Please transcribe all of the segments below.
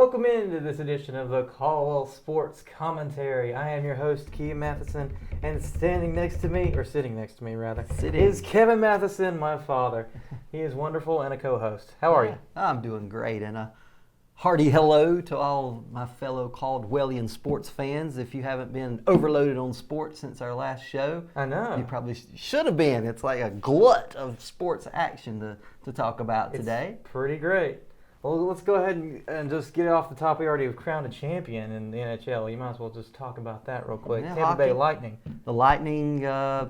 Welcome into this edition of the Caldwell Sports Commentary. I am your host, Keith Matheson, and sitting next to me, is Kevin Matheson, my father. He is wonderful and a co-host. How are you? I'm doing great, and a hearty hello to all my fellow Caldwellian sports fans. If you haven't been overloaded on sports since our last show, I know. You probably should have been. It's like a glut of sports action to talk about today. It's pretty great. Well, let's go ahead and just get it off the top. We already have crowned a champion in the NHL. You might as well just talk about that real quick. Tampa Bay Lightning. The Lightning, I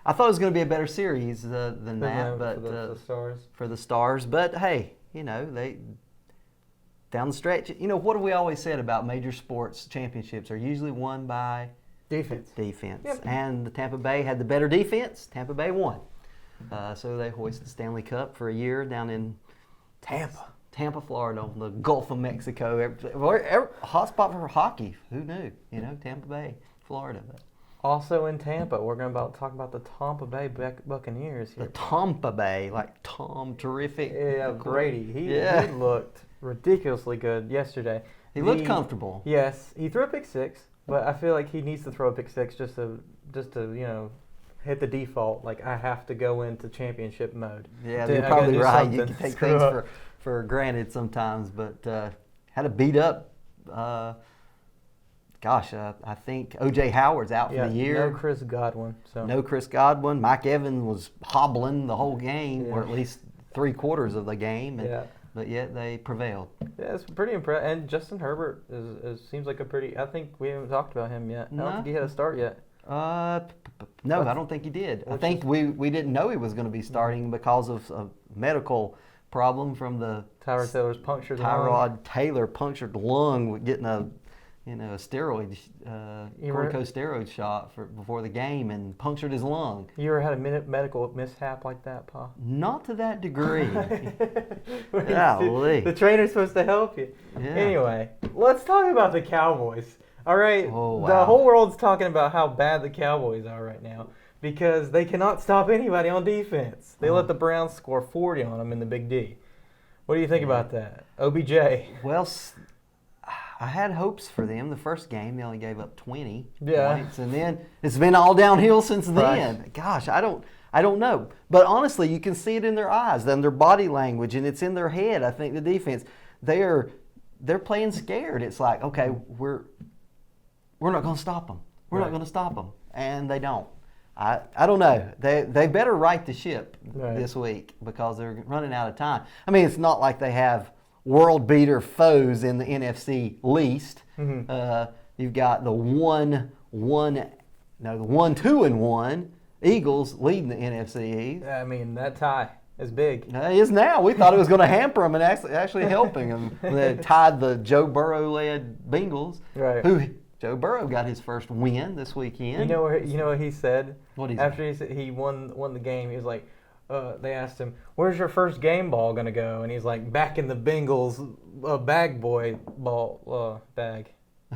thought it was going to be a better series than that, but for the Stars. For the Stars. But hey, they down the stretch. What have we always said about major sports championships are usually won by defense. Yep. And the Tampa Bay had the better defense. Tampa Bay won. So they hoisted the Stanley Cup for a year down in Tampa, Florida, on the Gulf of Mexico. Hot spot for hockey. Who knew? Tampa Bay, Florida. But also in Tampa, we're going to talk about the Tampa Bay Buccaneers here. The Tampa Bay, like Tom, terrific. Yeah, Brady. He looked ridiculously good yesterday. He looked comfortable. Yes, he threw a pick six, but I feel like he needs to throw a pick six just to hit the default. Like, I have to go into championship mode. Yeah, you're probably right. You can take things for granted sometimes, but had to beat up. I think O.J. Howard's out for the year. No Chris Godwin. No Chris Godwin. Mike Evans was hobbling the whole game, or at least 3/4 of the game. But yet they prevailed. Yeah, it's pretty impressive. And Justin Herbert seems like I think we haven't talked about him yet. I don't think he had a start yet. No, I don't think he did. I think we didn't know he was going to be starting because of a medical problem from the Tyrod Taylor's punctured lung. Tyrod Taylor punctured lung with getting a steroid, corticosteroid shot before the game and punctured his lung. You ever had a medical mishap like that, Pa? Not to that degree. Golly. The trainer's supposed to help you. Yeah. Anyway, let's talk about the Cowboys. All right, Oh, wow. The whole world's talking about how bad the Cowboys are right now because they cannot stop anybody on defense. They let the Browns score 40 on them in the Big D. What do you think about that? OBJ. Well, I had hopes for them. The first game, they only gave up 20 points, and then it's been all downhill since then. Right. Gosh, I don't know. But honestly, you can see it in their eyes, and their body language, and it's in their head. I think the defense, they're playing scared. It's like, okay, we're not going to stop them. We're not going to stop them, and they don't. I don't know. They better right the ship this week because they're running out of time. I mean, it's not like they have world beater foes in the NFC least. Mm-hmm. You've got the 2-1 Eagles leading the NFC East. I mean, that tie is big. It is now. We thought it was going to hamper them and actually helping them when they tied the Joe Burrow-led Bengals. Right. Joe Burrow got his first win this weekend. You know what he said? After he won the game, he was like, they asked him, "Where's your first game ball gonna go?" And he's like, "Back in the Bengals bag boy ball bag."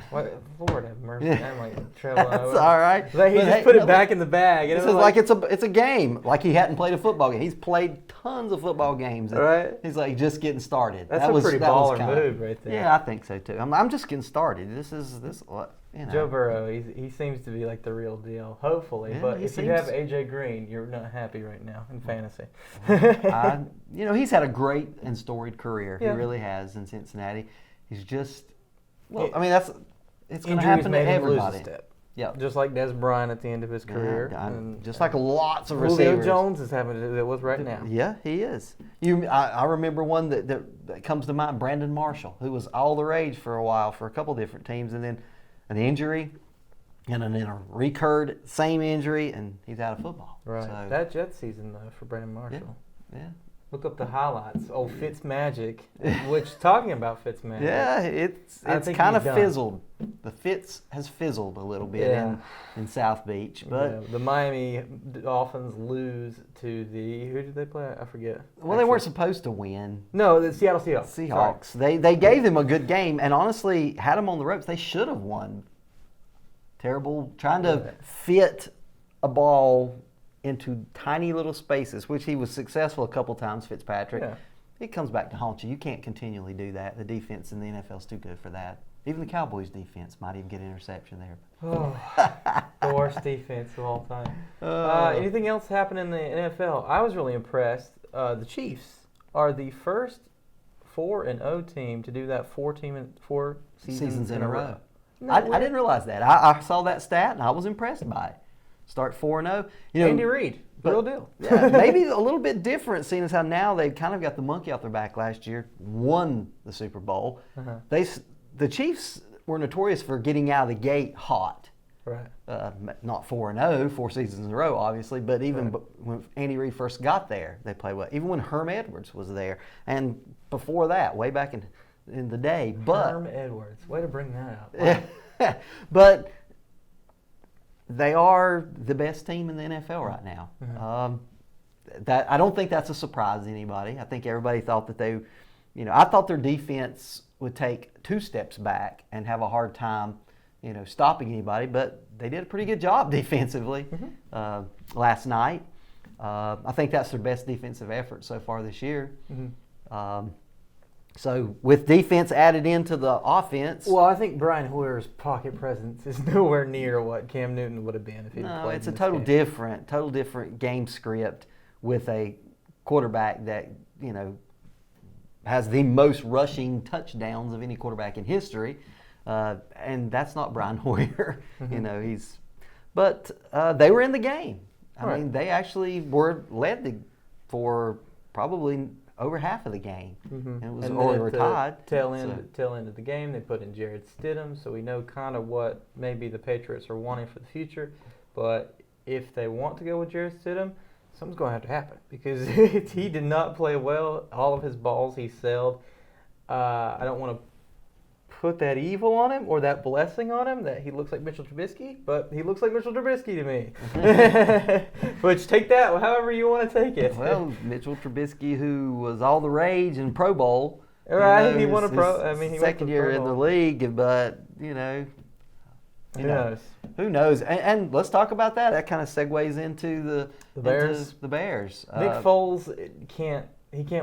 What? Lord have mercy. I'm like traveling over. That's all right. Like, he just put it back in the bag. And it's a game. Like he hadn't played a football game. He's played tons of football games. Right. He's like just getting started. That's a pretty baller move right there. Yeah, I think so too. I'm just getting started. This Joe Burrow, he seems to be like the real deal, hopefully. Yeah, but if you have A.J. Green, you're not happy right now in fantasy. He's had a great and storied career. Yeah. He really has in Cincinnati. He's just, it's going to happen to everybody. Yeah, just like Des Bryant at the end of his career. And just like lots of Julio receivers. Jones is having it with right now. Yeah, he is. I remember one that comes to mind, Brandon Marshall, who was all the rage for a while for a couple different teams, and then an injury, and then a recurred same injury, and he's out of football. Right. So, that Jet season, though, for Brandon Marshall. Yeah. Look up the highlights. Oh, Fitzmagic. Which, talking about Fitzmagic. Yeah, it's kind of fizzled. The Fitz has fizzled a little bit in South Beach. But the Miami Dolphins lose to who did they play? I forget. Well, they weren't supposed to win. No, the Seattle Seahawks. They gave them a good game and honestly had them on the ropes. They should have won. Terrible trying to fit a ball into tiny little spaces, which he was successful a couple times, Fitzpatrick. Yeah. it comes back to haunt you. You can't continually do that. The defense in the NFL is too good for that. Even the Cowboys' defense might even get an interception there. Oh, the worst defense of all time. Anything else happen in the NFL? I was really impressed. The Chiefs are the first 4-0 team to do that four seasons in a row. I didn't realize that. I saw that stat and I was impressed by it. Start 4-0. Andy Reid, real deal. Yeah, maybe a little bit different, seeing as how now they've kind of got the monkey off their back last year, won the Super Bowl. The Chiefs were notorious for getting out of the gate hot. Right. Not 4-0, 4 seasons in a row, obviously, but even when Andy Reid first got there, they played well. Even when Herm Edwards was there, and before that, way back in the day. But Herm Edwards, way to bring that up. But they are the best team in the NFL right now. That I don't think that's a surprise to anybody. I think everybody thought that they, I thought their defense would take 2 steps back and have a hard time, stopping anybody. But they did a pretty good job defensively last night. I think that's their best defensive effort so far this year. So with defense added into the offense. Well, I think Brian Hoyer's pocket presence is nowhere near what Cam Newton would have been if he played. It's a total different game script with a quarterback that, has the most rushing touchdowns of any quarterback in history. And that's not Brian Hoyer. But they were in the game. I mean, they actually were led for probably over half of the game, and it was or tied. Tail end of the game, they put in Jared Stidham, so we know kind of what maybe the Patriots are wanting for the future. But if they want to go with Jared Stidham, something's going to have to happen because he did not play well. All of his balls he sailed. I don't want to put that evil on him or that blessing on him that he looks like Mitchell Trubisky, but he looks like Mitchell Trubisky to me. Which take that however you want to take it. Well, Mitchell Trubisky, who was all the rage in Pro Bowl. Right, he won a Pro. He second year in the league, but who knows? Who knows? And let's talk about that. That kind of segues into the Bears. The Bears. Nick Foles can't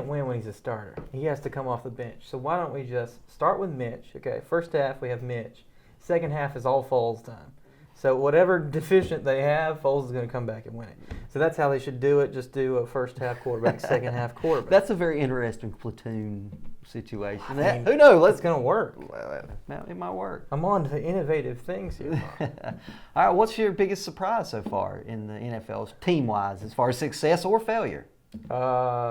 win when he's a starter. He has to come off the bench. So why don't we just start with Mitch? Okay, first half we have Mitch. Second half is all Foles time. So whatever deficient they have, Foles is going to come back and win it. So that's how they should do it. Just do a first half quarterback, second half quarterback. That's a very interesting platoon situation. Who knows? It's going to work. It might work. I'm on to innovative things here. All right, what's your biggest surprise so far in the NFL, team-wise, as far as success or failure?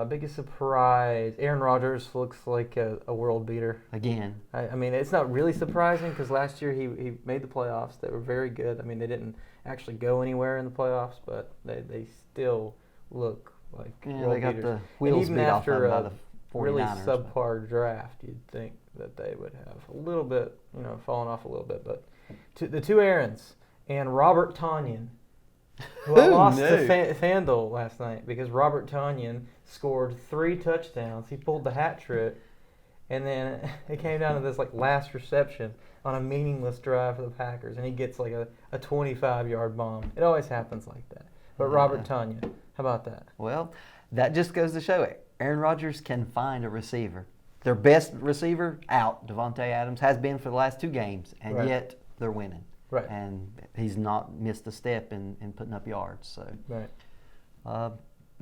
Biggest surprise, Aaron Rodgers looks like a world beater. Again. I mean, it's not really surprising because last year he made the playoffs. They were very good. I mean, they didn't actually go anywhere in the playoffs, but they still look like world they got beaters. the wheels even beat off after them by the 49ers. Really subpar draft, you'd think that they would have a little bit, fallen off a little bit. But the two Aarons and Robert Tonyan, who I lost to FanDuel last night because Robert Tonyan scored 3 touchdowns. He pulled the hat trick, and then it came down to this last reception on a meaningless drive for the Packers, and he gets a 25-yard bomb. It always happens like that. But Robert Tonyan, how about that? Well, that just goes to show it. Aaron Rodgers can find a receiver. Their best receiver out, Devontae Adams, has been for the last 2 games, and yet they're winning. Right. And he's not missed a step in putting up yards. So,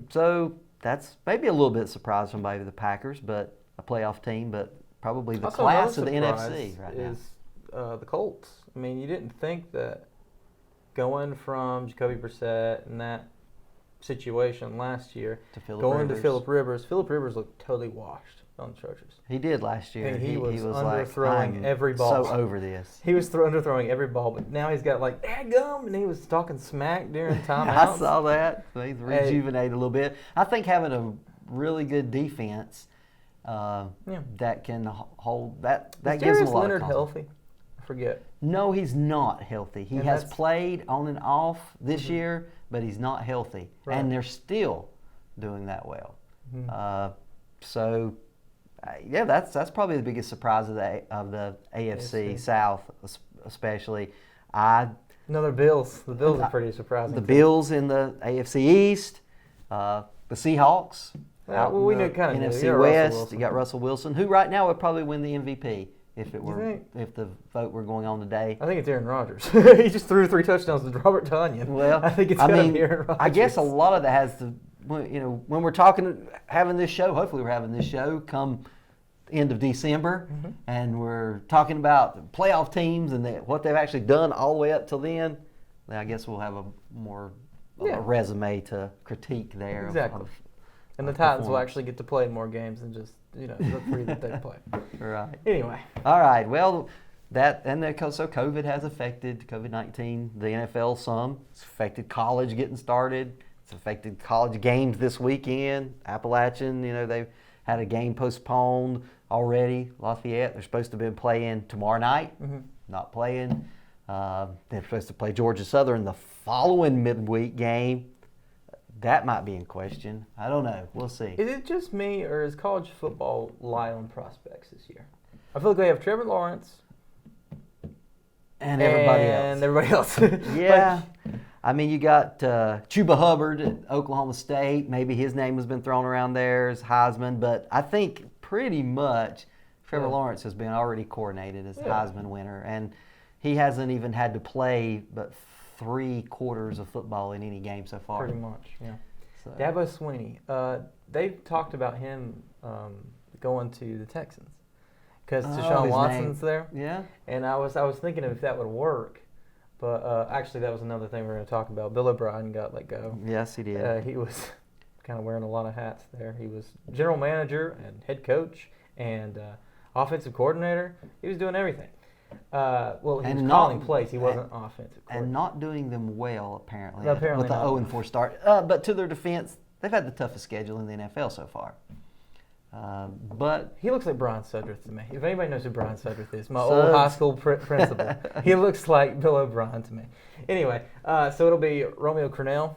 so that's maybe a little bit surprised from maybe the Packers, but a playoff team, but probably the also class of the NFC right now. Is the Colts. I mean, you didn't think that going from Jacoby Brissett and that situation last year to Philip Rivers. Philip Rivers looked totally washed on the Chargers. He did last year. He was underthrowing every ball. So over this. He was underthrowing every ball, but now he's got gum, and he was talking smack during timeouts. I saw that. He's rejuvenated a little bit. I think having a really good defense that can hold that gives him a lot Leonard of confidence. Healthy? I forget. No, he's not healthy. He has played on and off this year, but he's not healthy, and they're still doing that well. That's probably the biggest surprise of the AFC South, especially. The Bills. The Bills are pretty surprising. The Bills in the AFC East, the Seahawks. out well, we in knew the kind of NFC West. You got Russell Wilson, who right now would probably win the MVP if the vote were going on today. I think it's Aaron Rodgers. He just threw 3 touchdowns to Robert Tonyan. Well, I think it's going to be Aaron Rodgers. I guess a lot of that has to, when we're having this show, hopefully we're having this show come end of December, and we're talking about playoff teams and what they've actually done all the way up till then. I guess we'll have a more a resume to critique there. Exactly. And the Titans will actually get to play more games than just the 3 that they play. Right. Anyway. All right. Well, so COVID has affected COVID-19 the NFL some. It's affected college getting started. It's affected college games this weekend. Appalachian, they've had a game postponed already. Lafayette, they're supposed to have been playing tomorrow night. Not playing. They're supposed to play Georgia Southern the following midweek game. That might be in question. I don't know. We'll see. Is it just me, or is college football light on prospects this year? I feel like they have Trevor Lawrence and everybody else. Yeah. I mean, you got Chuba Hubbard at Oklahoma State. Maybe his name has been thrown around there as Heisman, but I think pretty much Trevor Lawrence has been already coordinated as the Heisman winner, and he hasn't even had to play but 3 quarters of football in any game so far. Pretty much, yeah. So. Dabo Swinney, they've talked about him going to the Texans because Deshaun Watson's there. Yeah. And I was thinking if that would work, but actually that was another thing we were going to talk about. Bill O'Brien got let go. Yes, he did. He was kind of wearing a lot of hats there. He was general manager and head coach and offensive coordinator. He was doing everything. He was calling plays. He wasn't offensive coordinator. And not doing them well, apparently. No, apparently with the 0-4 start. But to their defense, they've had the toughest schedule in the NFL so far. But he looks like Brian Sudruth to me. If anybody knows who Brian Sudruth is, my old high school principal. He looks like Bill O'Brien to me. Anyway, so it'll be Romeo Crennel.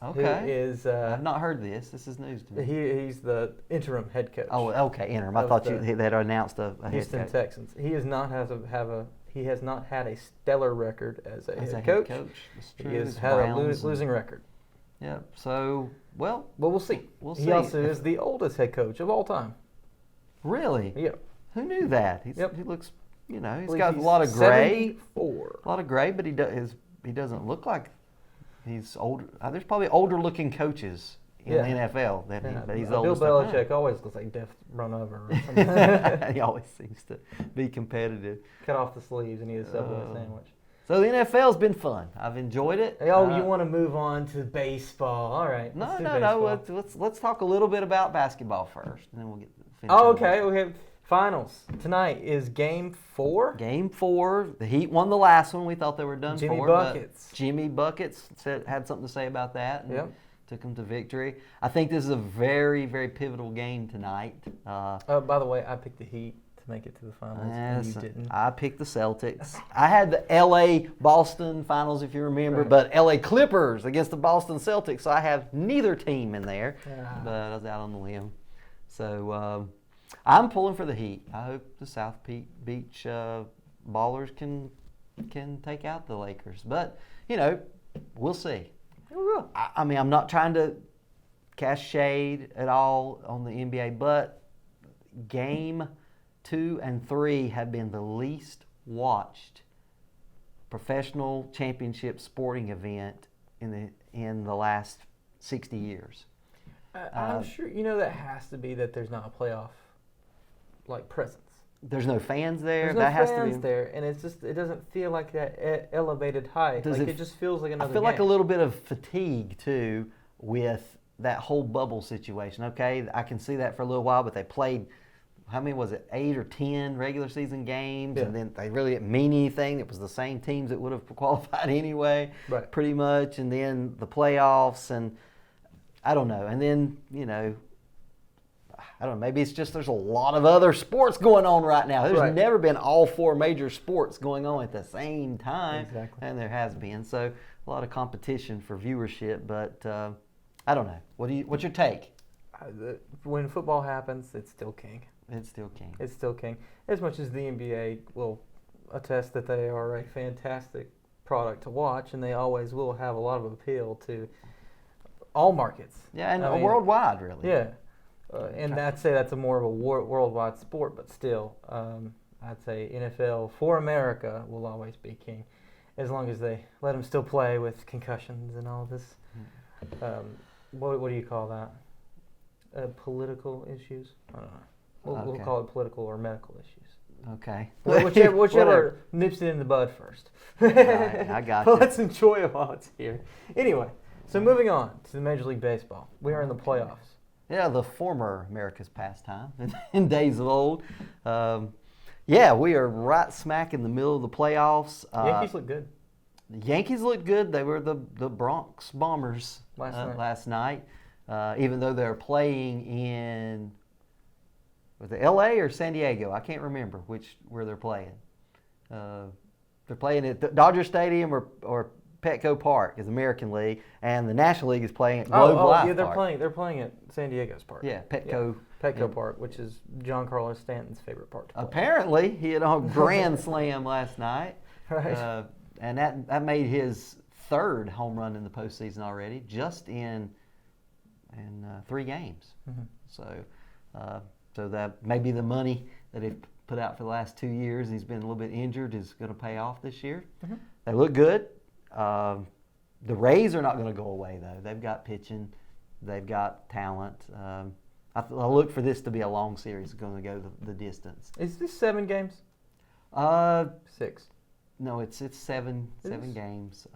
Okay. Who is, I've not heard this. This is news to me. He's the interim head coach. Oh, okay, interim. I thought they had announced a head coach. Houston Texans. He has not had a stellar record as a head coach. He has had a losing record. Yeah. So, well, we'll see. He also is the oldest head coach of all time. Really? Yeah. Who knew that? He looks, he's got a lot of gray. 74. A lot of gray, but he doesn't look like he's older. There's probably older looking coaches in the NFL but he's the oldest. Bill Belichick always looks like death run over or something. He always seems to be competitive. Cut off the sleeves and eat a Subway sandwich. So the NFL's been fun. I've enjoyed it. You want to move on to baseball? All right. No. Let's talk a little bit about basketball first, and then we'll get. Okay. Finals tonight is Game 4. Game 4. The Heat won the last one. We thought they were done. Jimmy Buckets had something to say about that. Yep. Took them to victory. I think this is a very, very pivotal game tonight. By the way, I picked the Heat to make it to the finals. Yes, you didn't. I picked the Celtics. I had the LA-Boston finals, if you remember, but LA Clippers against the Boston Celtics. So I have neither team in there, but I was out on the limb. So I'm pulling for the Heat. I hope the South Beach Ballers can take out the Lakers. But, we'll see. I mean, I'm not trying to cast shade at all on the NBA, but Game 2 and 3 have been the least watched professional championship sporting event in the last 60 years. I'm sure that has to be that there's not a playoff presence. There's no fans there. There's no fans there, and it doesn't feel like that elevated height. It just feels like another. I feel game. like a little bit of fatigue too with that whole bubble situation. Okay, I can see that for a little while, but they played. How many was it? 8 or 10 regular season games, and then they really didn't mean anything. It was the same teams that would have qualified anyway, pretty much. And then the playoffs, and I don't know. And then I don't know, maybe it's just there's a lot of other sports going on right now. There's never been all 4 major sports going on at the same time. Exactly. And there has been. So a lot of competition for viewership, but I don't know. What's your take? When football happens, it's still king. It's still king. It's still king. As much as the NBA will attest that they are a fantastic product to watch, and they always will have a lot of appeal to all markets. Yeah, and worldwide, really. Yeah. And I'd say that's a more of a worldwide sport, but still, I'd say NFL for America will always be king, as long as they let him still play with concussions and all this. What do you call that? Political issues? I don't know. We'll call it political or medical issues. Okay. Well, whichever nips it in the bud first. Right, I got you. But let's enjoy it while it's here. Anyway, so moving on to the Major League Baseball. We are in the playoffs. Yeah, the former America's pastime in days of old. Yeah, we are right smack in the middle of the playoffs. Yankees look good. The Yankees look good. They were the Bronx Bombers last night. Even though they're playing in, was it L.A. or San Diego? I can't remember where they're playing. They're playing at the Dodger Stadium or Petco Park is American League, and the National League is playing at Globe Life Park. They're playing at San Diego's park. Yeah, Petco Park, which is John Carlos Stanton's favorite park to play. Apparently, he had a grand slam last night, right? And that made his third home run in the postseason already, just in 3 games. Mm-hmm. So that maybe the money that he put out for the last 2 years, he's been a little bit injured, is going to pay off this year. Mm-hmm. They look good. The Rays are not going to go away, though. They've got pitching. They've got talent. I look for this to be a long series. It's going to go the distance. Is this 7 games? 6. No, it's 7 games.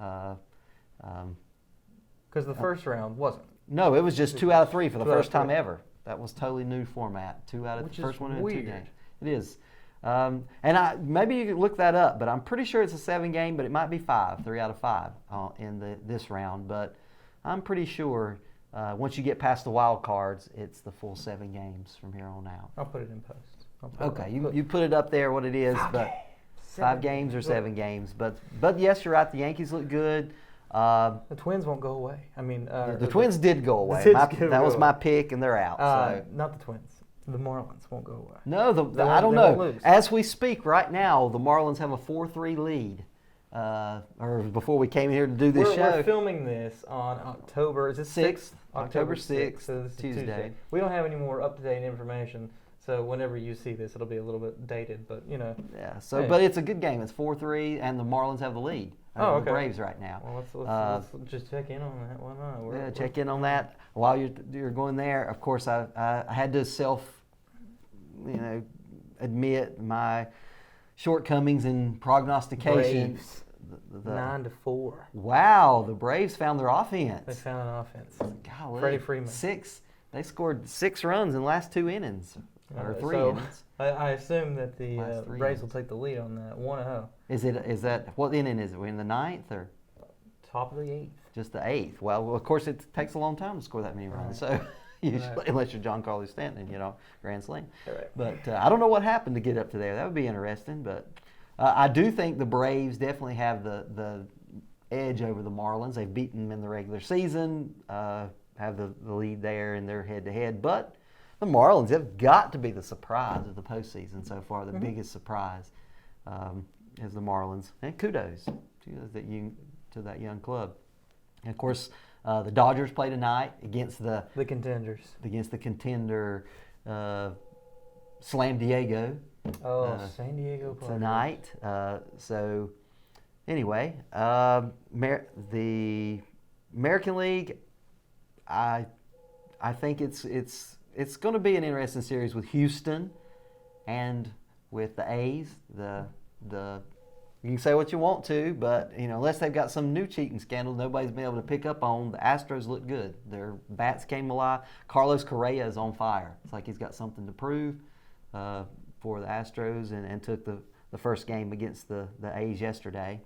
Because the first round wasn't. No, it was just 2 out of 3 for the first time ever. That was totally new format. 2 out of the first one in 2 games. It is. And maybe you can look that up, but I'm pretty sure it's a 7 game, but it might be 5, 3 out of 5 in this round. But I'm pretty sure once you get past the wild cards, it's the full 7 games from here on out. I'll put it in post. Okay, you put it up there what it is, but 5 games or 7 games. But yes, you're right. The Yankees look good. The Twins won't go away. I mean, the Twins did go away. That was my pick, and they're out. Not the Twins. The Marlins won't go away. No, I don't know. As we speak right now, the Marlins have a 4-3 lead. Or before we came here to do this show. We're filming this on October, is it 6th? October 6th, so this is Tuesday. We don't have any more up-to-date information, so whenever you see this, it'll be a little bit dated, but you know. Yeah, so but it's a good game. It's 4-3, and the Marlins have the lead. The Braves right now. Well, let's just check in on that. Why not? Check in on that. While you're going there, of course, I had to admit my shortcomings in prognostication. Braves, 9-4. Wow, the Braves found their offense. They found an offense. Golly. Freddie Freeman. They scored 6 runs in the last 2 innings. Or 3 innings. I assume that the Braves will take the lead on that 1-0. Is that what inning is it? We're in the 9th or top of the 8th? Just the 8th. Well, of course, it takes a long time to score that many runs. So usually, unless you're John Carlos Stanton, grand slam. Right. But I don't know what happened to get up to there. That would be interesting. But I do think the Braves definitely have the edge over the Marlins. They've beaten them in the regular season. Have the lead there in their head-to-head, but the Marlins have got to be the surprise of the postseason so far. The biggest surprise is the Marlins, and kudos to that young club. And of course, the Dodgers play tonight against the contenders. Against the contender Slam Diego. San Diego tonight. So anyway, the American League. I think it's going to be an interesting series with Houston and with the A's. You can say what you want to, but unless they've got some new cheating scandal nobody's been able to pick up on, the Astros look good. Their bats came alive. Carlos Correa is on fire. It's like he's got something to prove for the Astros, and took the first game against the A's yesterday.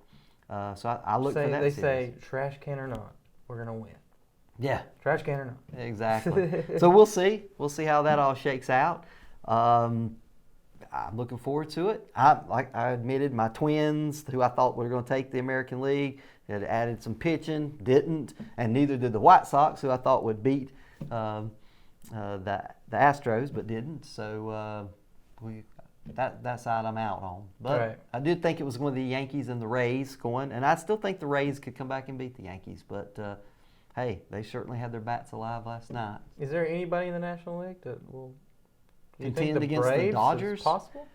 So I look for that series. They say trash can or not, we're going to win. Yeah. Trash can or not. Exactly. So we'll see. We'll see how that all shakes out. I'm looking forward to it. Like I admitted, my Twins, who I thought were going to take the American League, had added some pitching, didn't, and neither did the White Sox, who I thought would beat the Astros, but didn't. So that side I'm out on. But I did think it was going to be the Yankees and the Rays going, and I still think the Rays could come back and beat the Yankees, but hey, they certainly had their bats alive last night. Is there anybody in the National League that will Contend against Braves the Dodgers? is possible?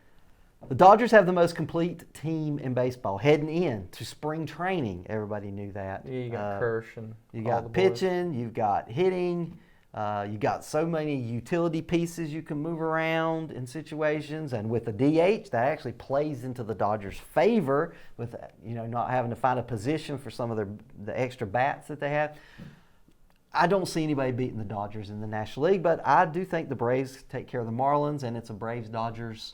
The Dodgers have the most complete team in baseball. Heading in to spring training, everybody knew that. Yeah, you got Kirsch and you all got the boys. pitching, you've got hitting, you got so many utility pieces you can move around in situations, and with the DH, that actually plays into the Dodgers' favor with not having to find a position for some of the extra bats that they have. I don't see anybody beating the Dodgers in the National League, but I do think the Braves take care of the Marlins, and it's a Braves-Dodgers.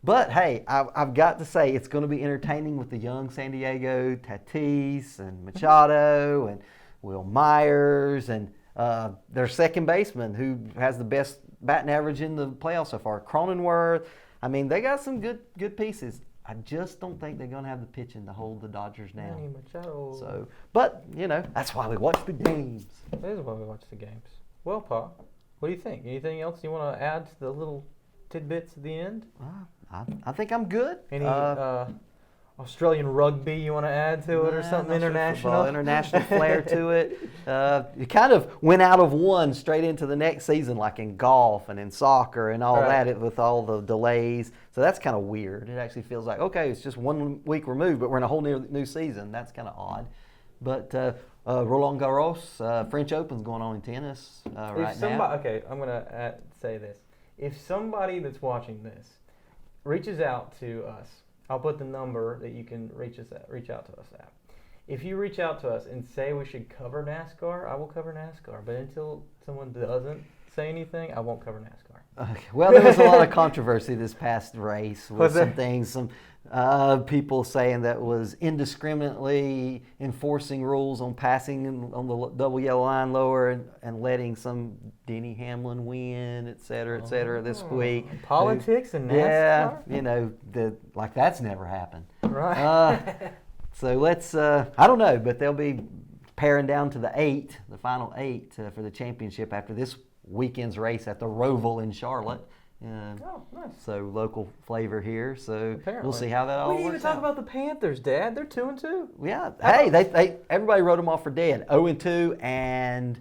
But, hey, I've got to say it's going to be entertaining with the young San Diego, Tatis and Machado and Will Myers and their second baseman who has the best batting average in the playoffs so far, Cronenworth. I mean, they got some good pieces. I just don't think they're going to have the pitching to hold the Dodgers down. Manny Machado. So, but, that's why we watch the games. That is why we watch the games. Well, Pa, what do you think? Anything else you want to add to the little tidbits at the end? I think I'm good. Any Australian rugby you want to add to it or something international? International flair to it. You kind of went out of one straight into the next season, like in golf and in soccer and all that with all the delays. So that's kind of weird. It actually feels like, okay, it's just 1 week removed, but we're in a whole new season. That's kind of odd. But Roland Garros, French Open's going on in tennis right now. Okay, I'm going to say this. If somebody that's watching this reaches out to us, I'll put the number that you can reach out to us at. If you reach out to us and say we should cover NASCAR, I will cover NASCAR. But until someone doesn't say anything, I won't cover NASCAR. Okay. Well, there was a lot of controversy this past race with some things. Some people saying that was indiscriminately enforcing rules on passing on the double yellow line lower and letting some Denny Hamlin win, et cetera, this week. Politics and NASCAR? Yeah, like that's never happened. Right. So let's, I don't know, but they'll be paring down to the final eight for the championship after this weekend's race at the Roval in Charlotte. Nice. So local flavor here. So Apparently. We'll see how that all works out. We didn't even talk about the Panthers, Dad. They're 2-2. Yeah. Hey, they everybody wrote them off for dead. 0-2, and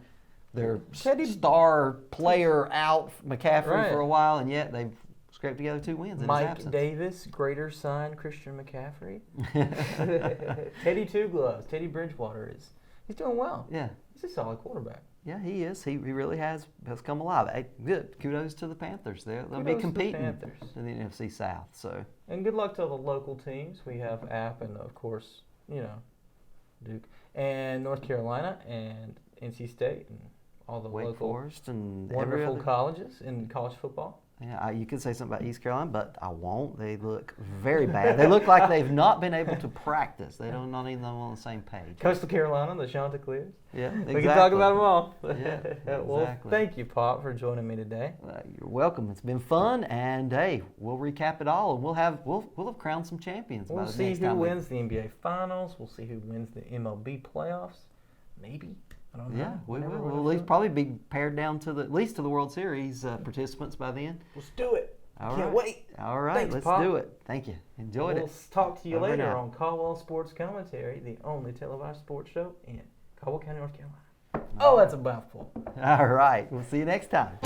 their star player out, McCaffrey, for a while, and yet they've scraped together 2 wins in his absence. Mike Davis, greater sign Christian McCaffrey. Teddy Two Gloves. Teddy Bridgewater he's doing well. Yeah. He's a solid quarterback. Yeah, he is. He really has come alive. Hey, good. Kudos to the Panthers. They'll be competing in the NFC South. So. And good luck to the local teams. We have App and, of course, Duke and North Carolina and NC State and all the Wake local Forest and wonderful colleges in college football. Yeah, you could say something about East Carolina, but I won't. They look very bad. They look like they've not been able to practice. They don't not even on the same page. Coastal Carolina, the Chanticleers. Yeah, exactly. We can talk about them all. Yeah, exactly. Well, thank you, Pop, for joining me today. You're welcome. It's been fun, and hey, we'll recap it all, and we'll have crowned some champions. We'll see who wins the NBA Finals. We'll see who wins the MLB playoffs. Maybe. I don't know. Yeah, we will. We'll at least probably be pared down to at least to the World Series participants by then. Let's do it. Can't wait. All right, Thanks, let's Pop. do it. Thank you. Enjoyed it. We'll talk to you Over later now. on Caldwell Sports Commentary, the only televised sports show in Caldwell County, North Carolina. Oh, that's a mouthful. All right. We'll see you next time.